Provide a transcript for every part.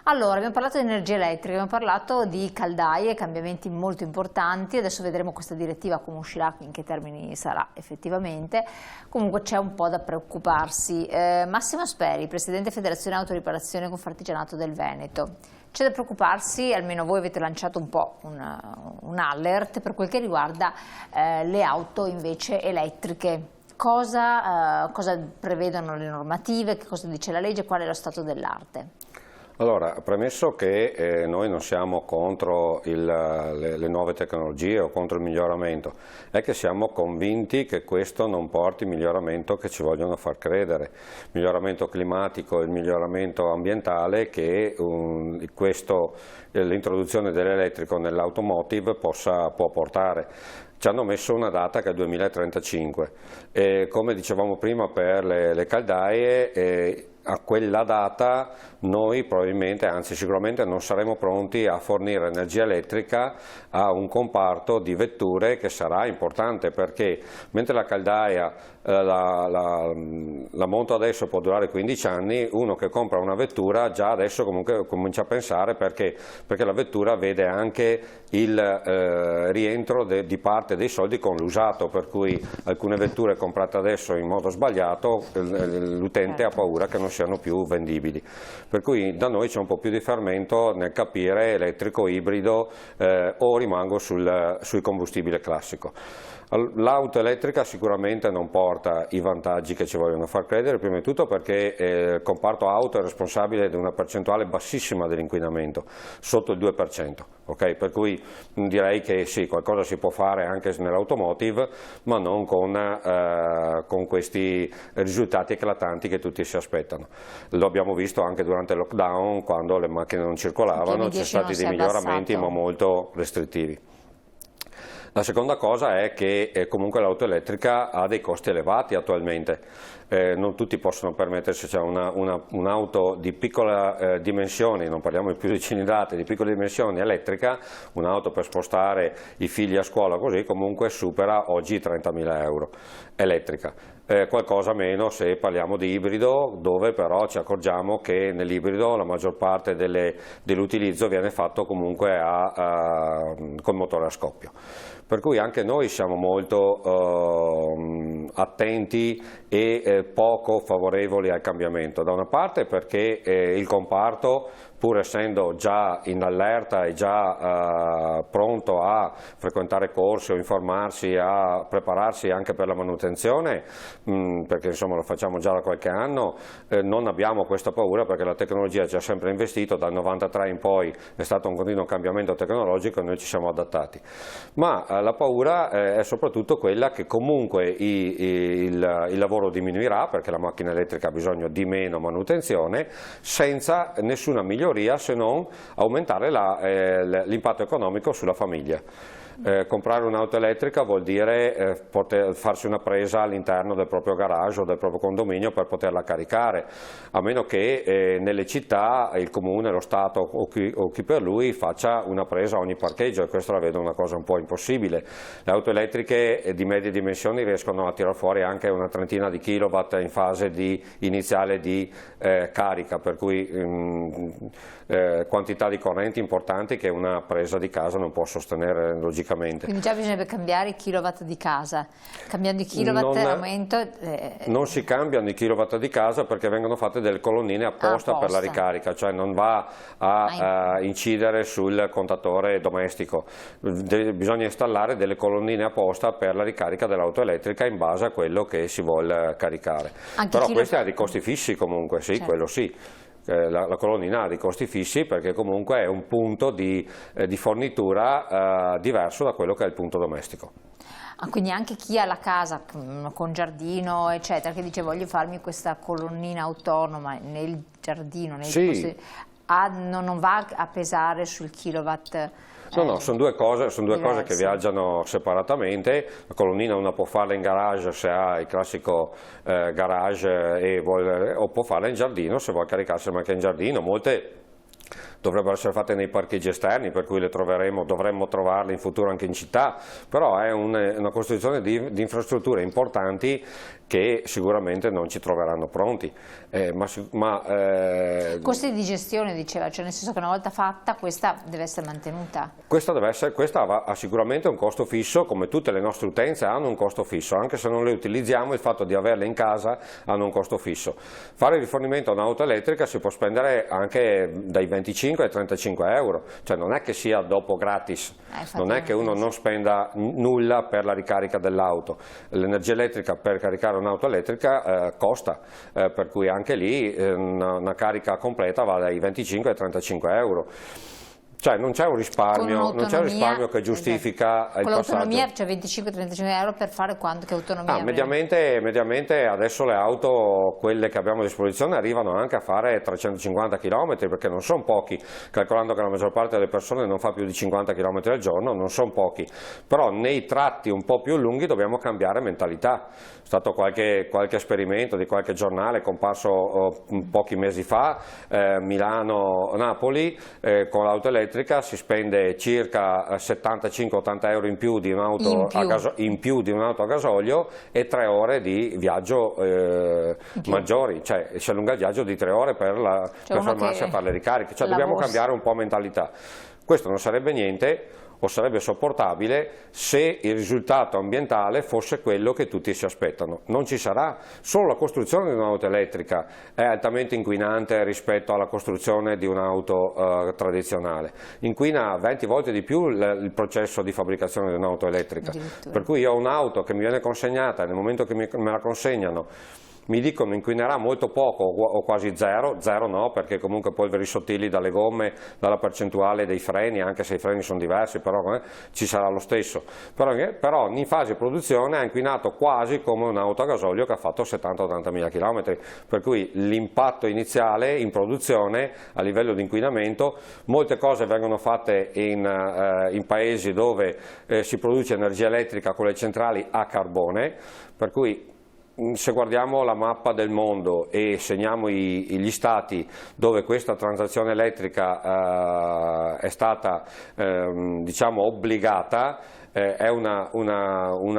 Allora, abbiamo parlato di energia elettrica, abbiamo parlato di caldaie, cambiamenti molto importanti, adesso vedremo questa direttiva come uscirà, in che termini sarà effettivamente, comunque c'è un po' da preoccuparsi. Massimo Asperi, Presidente Federazione Autoriparazione Confartigianato del Veneto, c'è da preoccuparsi, almeno voi avete lanciato un po' un alert per quel che riguarda le auto invece elettriche. Cosa prevedono le normative, che cosa dice la legge, qual è lo stato dell'arte? Allora, premesso che noi non siamo contro le nuove tecnologie o contro il miglioramento, è che siamo convinti che questo non porti il miglioramento che ci vogliono far credere, il miglioramento climatico e il miglioramento ambientale che l'introduzione dell'elettrico nell'automotive può portare. Ci hanno messo una data che è il 2035 e come dicevamo prima per le caldaie, a quella data noi probabilmente, anzi sicuramente non saremo pronti a fornire energia elettrica a un comparto di vetture che sarà importante, perché mentre la caldaia la monto adesso può durare 15 anni, uno che compra una vettura già adesso comunque comincia a pensare perché la vettura vede anche il rientro di parte dei soldi con l'usato, per cui alcune vetture comprate adesso in modo sbagliato l'utente ha paura che non siano più vendibili, per cui da noi c'è un po' più di fermento nel capire elettrico, ibrido o rimango sul combustibile classico. L'auto elettrica sicuramente non porta i vantaggi che ci vogliono far credere, prima di tutto perché il comparto auto è responsabile di una percentuale bassissima dell'inquinamento, sotto il 2%, okay? Per cui direi che sì, qualcosa si può fare anche nell'automotive, ma non con questi risultati eclatanti che tutti si aspettano. Lo abbiamo visto anche durante il lockdown, quando le macchine non circolavano, ci sono stati dei miglioramenti ma molto restrittivi. La seconda cosa è che comunque l'auto elettrica ha dei costi elevati attualmente, non tutti possono permettersi, cioè un'auto di piccola dimensioni, non parliamo più di cilindrate, di piccole dimensioni elettrica, un'auto per spostare i figli a scuola così comunque supera oggi i 30.000 euro, elettrica. Qualcosa meno se parliamo di ibrido, dove però ci accorgiamo che nell'ibrido la maggior parte dell'utilizzo viene fatto comunque col motore a scoppio. Per cui anche noi siamo molto attenti e poco favorevoli al cambiamento, da una parte perché il comparto, pur essendo già in allerta e già pronto a frequentare corsi o informarsi, a prepararsi anche per la manutenzione, perché insomma lo facciamo già da qualche anno, non abbiamo questa paura perché la tecnologia ci ha sempre investito, dal 93 in poi è stato un continuo cambiamento tecnologico e noi ci siamo adattati. Ma la paura è soprattutto quella che comunque il lavoro diminuirà, perché la macchina elettrica ha bisogno di meno manutenzione, senza nessuna miglioria se non aumentare l'impatto economico sulla famiglia. Comprare un'auto elettrica vuol dire poter farsi una presa all'interno del proprio garage o del proprio condominio per poterla caricare, a meno che nelle città il comune, lo Stato o chi per lui faccia una presa a ogni parcheggio, e questo la vedo una cosa un po' impossibile. Le auto elettriche di medie dimensioni riescono a tirar fuori anche una trentina di kilowatt in fase iniziale di carica, per cui quantità di correnti importanti che una presa di casa non può sostenere logicamente. Quindi già bisognerebbe cambiare i kilowatt di casa, cambiando i kilowatt aumento... Non si cambiano i kilowatt di casa perché vengono fatte delle colonnine apposta per la ricarica, cioè non va a incidere sul contatore domestico, bisogna installare delle colonnine apposta per la ricarica dell'auto elettrica in base a quello che si vuole caricare. Però questi hanno dei costi fissi comunque, sì, certo. Quello sì. La colonnina ha dei costi fissi perché comunque è un punto di fornitura diverso da quello che è il punto domestico. Quindi anche chi ha la casa con giardino eccetera, che dice voglio farmi questa colonnina autonoma nel giardino, sì. Non va a pesare sul kilowatt. No, sono due cose che viaggiano separatamente. La colonnina una può farla in garage se ha il classico garage o può farla in giardino se vuole caricarsela anche in giardino. Molte dovrebbero essere fatte nei parcheggi esterni, per cui dovremmo trovarle in futuro anche in città, però è una costruzione di infrastrutture importanti che sicuramente non ci troveranno pronti. Costi di gestione, diceva, cioè nel senso che una volta fatta questa deve essere mantenuta. Questa ha sicuramente un costo fisso, come tutte le nostre utenze hanno un costo fisso, anche se non le utilizziamo, il fatto di averle in casa hanno un costo fisso. Fare rifornimento a un'auto elettrica si può spendere anche dai 25 ai 35 euro, cioè non è che sia dopo gratis, non è che uno non spenda nulla per la ricarica dell'auto. L'energia elettrica per caricare un'auto elettrica costa, per cui anche lì una carica completa va dai 25 ai 35 euro. Cioè non c'è un risparmio, che giustifica il passaggio. Con l'autonomia, cioè 25-35 euro per fare quanto? Che autonomia? Mediamente adesso le auto, quelle che abbiamo a disposizione, arrivano anche a fare 350 km, perché non sono pochi, calcolando che la maggior parte delle persone non fa più di 50 km al giorno, non sono pochi, però nei tratti un po' più lunghi dobbiamo cambiare mentalità. È stato qualche esperimento di qualche giornale comparso pochi mesi fa, Milano-Napoli, con l'auto elettrica si spende circa 75-80 euro in più di un'auto a gasolio e 3 ore di viaggio maggiori, cioè si allunga il viaggio di 3 ore per fermarsi a fare le ricariche, cioè dobbiamo cambiare un po' mentalità. Questo non sarebbe niente o sarebbe sopportabile se il risultato ambientale fosse quello che tutti si aspettano. Non ci sarà. Solo la costruzione di un'auto elettrica è altamente inquinante rispetto alla costruzione di un'auto tradizionale. Inquina 20 volte di più il processo di fabbricazione di un'auto elettrica. Per cui io ho un'auto che mi viene consegnata e nel momento che me la consegnano mi dicono inquinerà molto poco o quasi zero no, perché comunque polveri sottili dalle gomme, dalla percentuale dei freni, anche se i freni sono diversi, però ci sarà lo stesso. Però in fase di produzione ha inquinato quasi come un'auto a gasolio che ha fatto 70-80 mila km, per cui l'impatto iniziale in produzione a livello di inquinamento, molte cose vengono fatte in paesi dove si produce energia elettrica con le centrali a carbone, per cui se guardiamo la mappa del mondo e segniamo gli stati dove questa transazione elettrica è stata diciamo obbligata, è una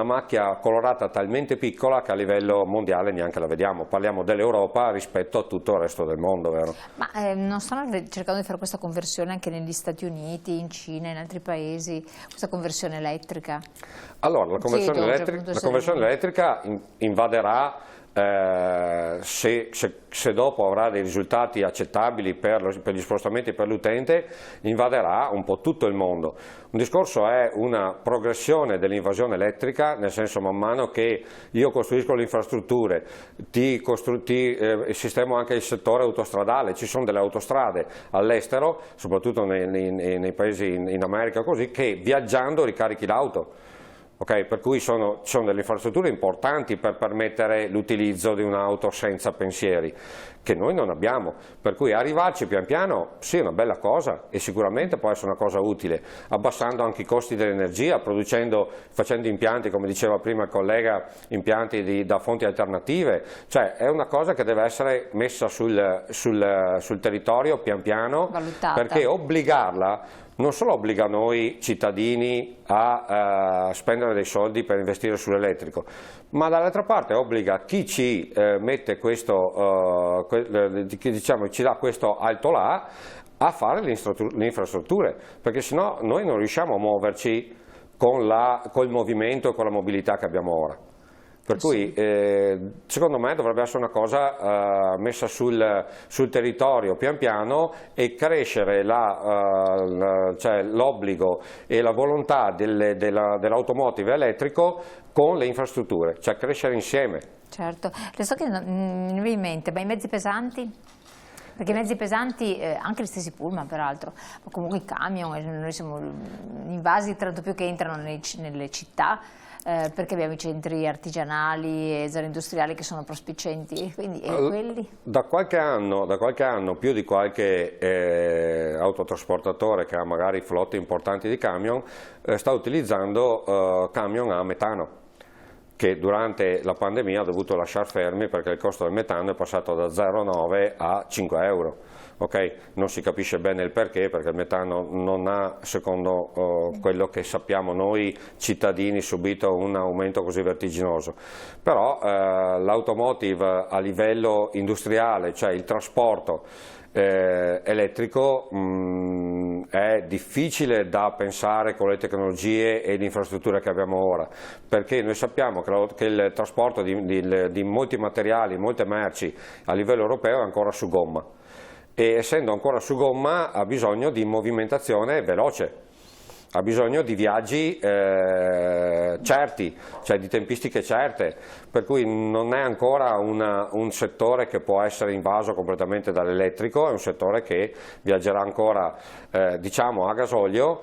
macchia colorata talmente piccola che a livello mondiale neanche la vediamo. Parliamo dell'Europa rispetto a tutto il resto del mondo, vero? Ma non stanno cercando di fare questa conversione anche negli Stati Uniti, in Cina, in altri paesi, questa conversione elettrica? Allora, la conversione elettrica invaderà, se dopo avrà dei risultati accettabili per gli spostamenti per l'utente, invaderà un po' tutto il mondo. Un discorso è una progressione dell'invasione elettrica, nel senso man mano che io costruisco le infrastrutture, sistemo anche il settore autostradale, ci sono delle autostrade all'estero, soprattutto nei paesi in America così, che viaggiando ricarichi l'auto. Okay, per cui sono delle infrastrutture importanti per permettere l'utilizzo di un'auto senza pensieri, che noi non abbiamo, per cui arrivarci pian piano sì è una bella cosa e sicuramente può essere una cosa utile, abbassando anche i costi dell'energia, facendo impianti, come diceva prima il collega, impianti da fonti alternative, cioè è una cosa che deve essere messa sul territorio pian piano, valutata. Perché obbligarla non solo obbliga noi cittadini a spendere dei soldi per investire sull'elettrico, ma dall'altra parte obbliga chi ci mette questo, diciamo, ci dà questo alto là a fare le infrastrutture, perché sennò noi non riusciamo a muoverci col movimento e con la mobilità che abbiamo ora. Per cui secondo me dovrebbe essere una cosa messa sul territorio pian piano e crescere cioè l'obbligo e la volontà dell'automotive elettrico con le infrastrutture, cioè crescere insieme. Certo, le so che non mi viene in mente, ma i mezzi pesanti? Perché i mezzi pesanti, anche gli stessi pullman peraltro, ma comunque i camion, noi siamo invasi tanto più che entrano nelle città, perché abbiamo i centri artigianali e zone industriali che sono prospicenti, quindi quelli? Da qualche anno più di qualche autotrasportatore che ha magari flotte importanti di camion sta utilizzando camion a metano, che durante la pandemia ha dovuto lasciare fermi perché il costo del metano è passato da 0,9 a 5 euro. Okay? Non si capisce bene il perché il metano non ha, secondo quello che sappiamo noi cittadini, subito un aumento così vertiginoso. Però l'automotive a livello industriale, cioè il trasporto elettrico, è difficile da pensare con le tecnologie e le infrastrutture che abbiamo ora, perché noi sappiamo che il trasporto di molti materiali, molte merci a livello europeo è ancora su gomma, e essendo ancora su gomma ha bisogno di movimentazione veloce, ha bisogno di viaggi certi, cioè di tempistiche certe, per cui non è ancora un settore che può essere invaso completamente dall'elettrico, è un settore che viaggerà ancora diciamo a gasolio,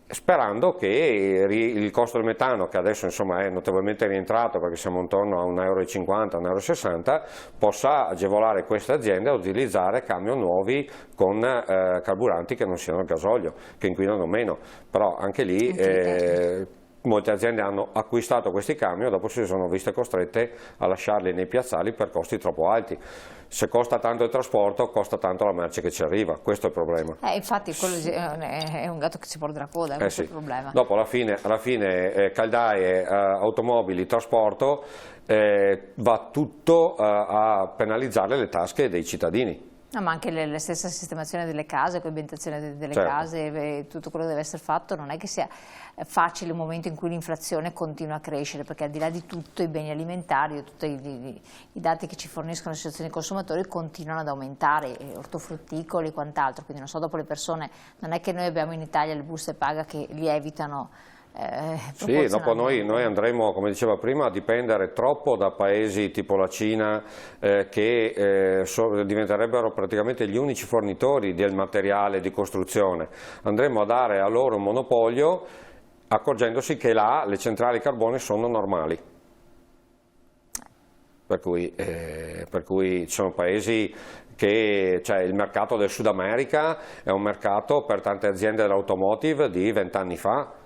sperando che il costo del metano, che adesso insomma è notevolmente rientrato perché siamo intorno a 1,50 €, 1,60 €, possa agevolare queste aziende a utilizzare camion nuovi con carburanti che non siano il gasolio, che inquinano meno. Però anche lì molte aziende hanno acquistato questi camion e dopo si sono viste costrette a lasciarli nei piazzali per costi troppo alti. Se costa tanto il trasporto, costa tanto la merce che ci arriva, questo è il problema. Infatti quello è un gatto che si porta la coda, questo è il problema. Dopo alla fine caldaie, automobili, trasporto, va tutto a penalizzare le tasche dei cittadini. No, ma anche la stessa sistemazione delle case, coabitazione delle case, tutto quello che deve essere fatto, non è che sia facile un momento in cui l'inflazione continua a crescere, perché al di là di tutto i beni alimentari, tutti i dati che ci forniscono le associazioni dei consumatori continuano ad aumentare, ortofrutticoli e quant'altro, quindi non so, dopo le persone, non è che noi abbiamo in Italia le buste paga che lievitano. Sì, dopo noi andremo, come diceva prima, a dipendere troppo da paesi tipo la Cina che diventerebbero praticamente gli unici fornitori del materiale di costruzione. Andremo a dare a loro un monopolio accorgendosi che là le centrali carbone sono normali. Per cui ci sono paesi che, cioè il mercato del Sud America è un mercato per tante aziende dell'automotive di 20 anni fa.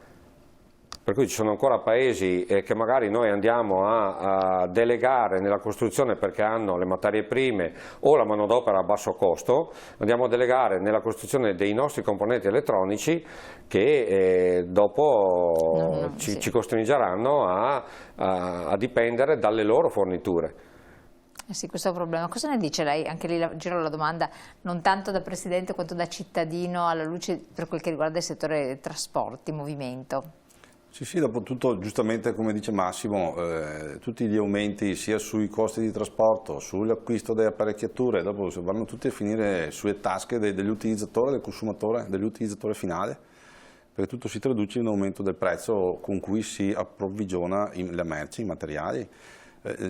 Per cui ci sono ancora paesi che magari noi andiamo a delegare nella costruzione perché hanno le materie prime o la manodopera a basso costo, andiamo a delegare nella costruzione dei nostri componenti elettronici che dopo ci costringeranno a dipendere dalle loro forniture. Sì, questo è un problema. Cosa ne dice lei? Anche lì giro la domanda non tanto da Presidente quanto da cittadino alla luce per quel che riguarda il settore dei trasporti, movimento. Sì, dopo tutto, giustamente come dice Massimo, tutti gli aumenti sia sui costi di trasporto, sull'acquisto delle apparecchiature, dopo vanno tutti a finire sulle tasche dell'utilizzatore, del consumatore, dell'utilizzatore finale, perché tutto si traduce in un aumento del prezzo con cui si approvvigiona le merci, i materiali.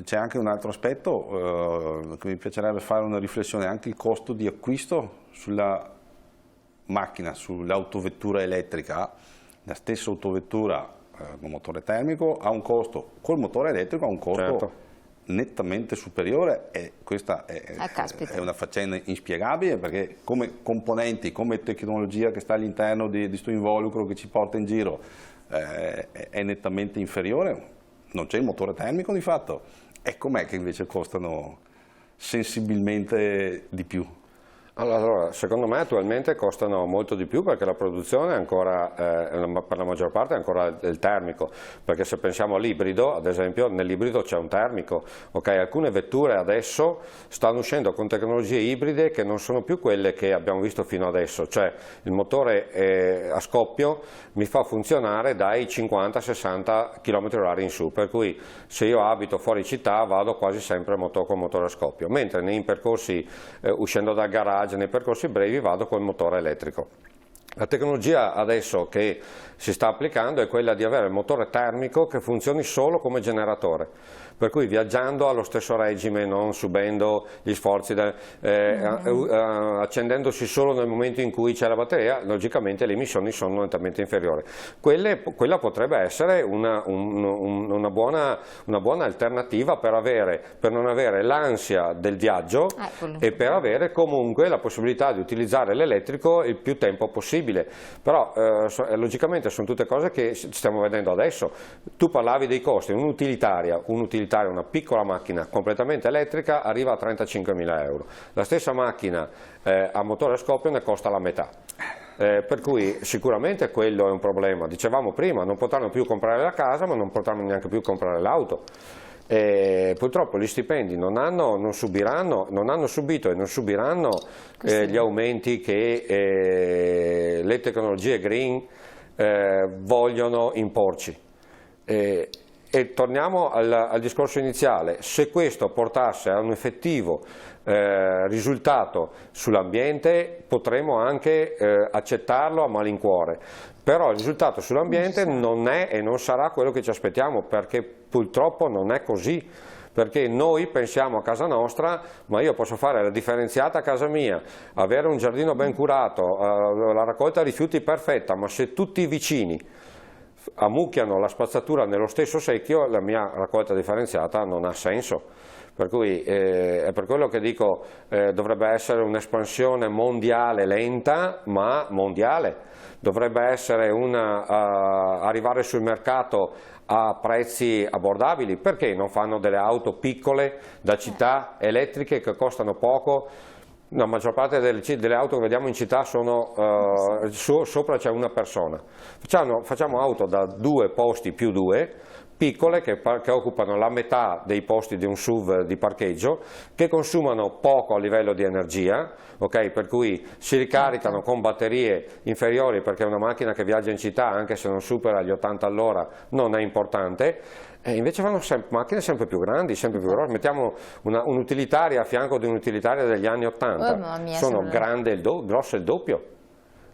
C'è anche un altro aspetto che mi piacerebbe fare una riflessione, anche il costo di acquisto sulla macchina, sull'autovettura elettrica. La stessa autovettura con motore termico ha un costo, col motore elettrico ha un costo nettamente superiore, e questa è una faccenda inspiegabile, perché come componenti, come tecnologia che sta all'interno di questo involucro che ci porta in giro è nettamente inferiore, non c'è il motore termico di fatto, e com'è che invece costano sensibilmente di più? Allora, secondo me attualmente costano molto di più perché la produzione è ancora, per la maggior parte è ancora il termico, perché se pensiamo all'ibrido, ad esempio, nell'ibrido c'è un termico, alcune vetture adesso stanno uscendo con tecnologie ibride che non sono più quelle che abbiamo visto fino adesso, cioè il motore a scoppio mi fa funzionare dai 50-60 km/h in su, per cui se io abito fuori città vado quasi sempre con motore a scoppio, mentre nei percorsi uscendo dal garage, nei percorsi brevi vado col motore elettrico. La tecnologia adesso che si sta applicando è quella di avere il motore termico che funzioni solo come generatore, per cui viaggiando allo stesso regime, non subendo gli sforzi, accendendosi solo nel momento in cui c'è la batteria, logicamente le emissioni sono nettamente inferiori. Quella potrebbe essere una buona alternativa per non avere l'ansia del viaggio e per avere comunque la possibilità di utilizzare l'elettrico il più tempo possibile. sostenibile, però logicamente sono tutte cose che stiamo vedendo adesso. Tu parlavi dei costi, un'utilitaria, una piccola macchina completamente elettrica arriva a 35.000 euro, la stessa macchina a motore a scoppio ne costa la metà. Per cui sicuramente quello è un problema. Dicevamo prima, non potranno più comprare la casa, ma non potranno neanche più comprare l'auto. Purtroppo gli stipendi non hanno subito e non subiranno gli aumenti che le tecnologie green vogliono imporci. E torniamo al discorso iniziale: se questo portasse a un effettivo risultato sull'ambiente potremo anche accettarlo a malincuore, però il risultato sull'ambiente non è e non sarà quello che ci aspettiamo, perché purtroppo non è così. Perché noi pensiamo a casa nostra, ma io posso fare la differenziata a casa mia, avere un giardino ben curato, la raccolta rifiuti perfetta, ma se tutti i vicini ammucchiano la spazzatura nello stesso secchio, la mia raccolta differenziata non ha senso. Per cui è per quello che dico dovrebbe essere un'espansione mondiale lenta ma mondiale, dovrebbe essere arrivare sul mercato a prezzi abbordabili. Perché non fanno delle auto piccole da città elettriche che costano poco? La maggior parte delle auto che vediamo in città sono sopra c'è una persona. Facciamo auto da 2 posti più 2, piccole, che occupano la metà dei posti di un SUV di parcheggio, che consumano poco a livello di energia, okay? Per cui si ricaricano con batterie inferiori, perché una macchina che viaggia in città, anche se non supera gli 80 all'ora, non è importante. E invece vanno macchine sempre più grandi, sempre più grosse. Mettiamo un'utilitaria a fianco di un'utilitaria degli anni 80, sono grosse il doppio.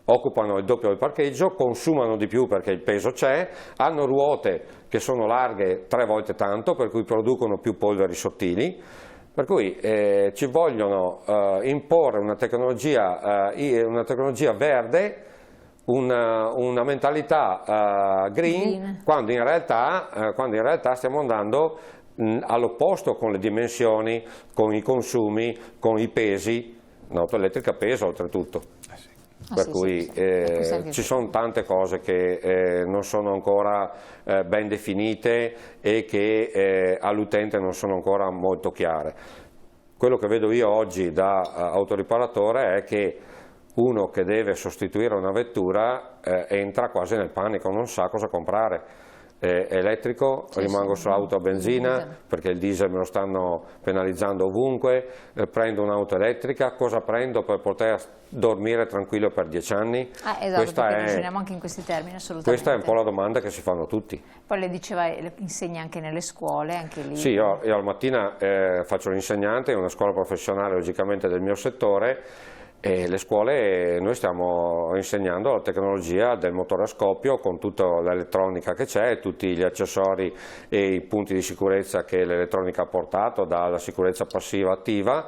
Occupano il doppio del parcheggio, consumano di più perché il peso c'è, hanno ruote che sono larghe 3 volte tanto, per cui producono più polveri sottili, per cui ci vogliono imporre una tecnologia verde, una mentalità green, quando in realtà stiamo andando all'opposto con le dimensioni, con i consumi, con i pesi. Un'auto elettrica pesa oltretutto. Per cui ci sono tante cose che non sono ancora ben definite e che all'utente non sono ancora molto chiare. Quello che vedo io oggi da autoriparatore è che uno che deve sostituire una vettura entra quasi nel panico, non sa cosa comprare. Elettrico, rimango sull'auto a benzina perché il diesel me lo stanno penalizzando ovunque, prendo un'auto elettrica, cosa prendo per poter dormire tranquillo per 10 anni? Esatto, perché ragioniamo anche in questi termini, assolutamente. Questa è un po' la domanda che si fanno tutti. Poi le diceva, insegna anche nelle scuole, anche lì. Sì, io al mattina faccio l'insegnante in una scuola professionale logicamente del mio settore. E le scuole, noi stiamo insegnando la tecnologia del motore a scoppio con tutta l'elettronica che c'è, tutti gli accessori e i punti di sicurezza che l'elettronica ha portato, dalla sicurezza passiva attiva.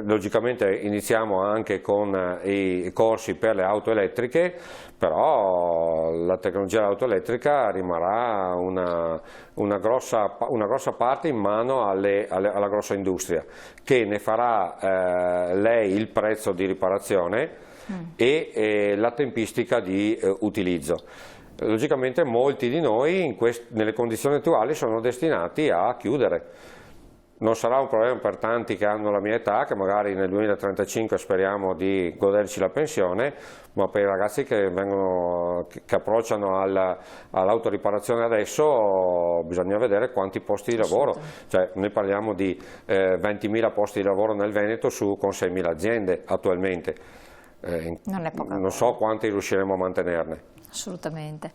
Logicamente iniziamo anche con i corsi per le auto elettriche, però la tecnologia dell'auto elettrica rimarrà una grossa parte in mano alla grossa industria, che ne farà lei il prezzo di riparazione e la tempistica di utilizzo. Logicamente molti di noi nelle condizioni attuali sono destinati a chiudere. Non sarà un problema per tanti che hanno la mia età, che magari nel 2035 speriamo di goderci la pensione, ma per i ragazzi che approcciano all'autoriparazione adesso bisogna vedere quanti posti di lavoro. Cioè, noi parliamo di 20.000 posti di lavoro nel Veneto con 6.000 aziende attualmente. Non è poca non so quanti riusciremo a mantenerne. Assolutamente.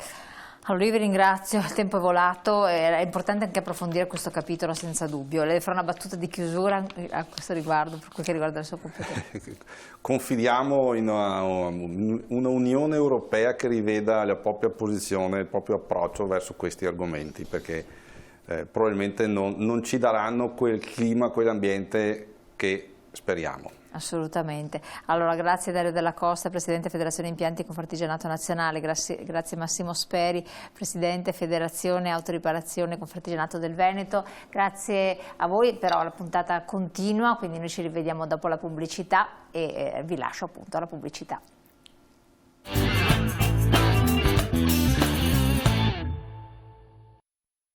Allora io vi ringrazio, il tempo è volato, è importante anche approfondire questo capitolo senza dubbio. Le farò una battuta di chiusura a questo riguardo, per quel che riguarda le sue competenze. Confidiamo in una Unione Europea che riveda la propria posizione, il proprio approccio verso questi argomenti, perché probabilmente non ci daranno quel clima, quell'ambiente che speriamo. Assolutamente. Allora grazie Dario Della Costa, Presidente Federazione Impianti Confartigianato Nazionale, grazie Massimo Speri, Presidente Federazione Autoriparazione Confartigianato del Veneto, grazie a voi, però la puntata continua, quindi noi ci rivediamo dopo la pubblicità e vi lascio appunto alla pubblicità.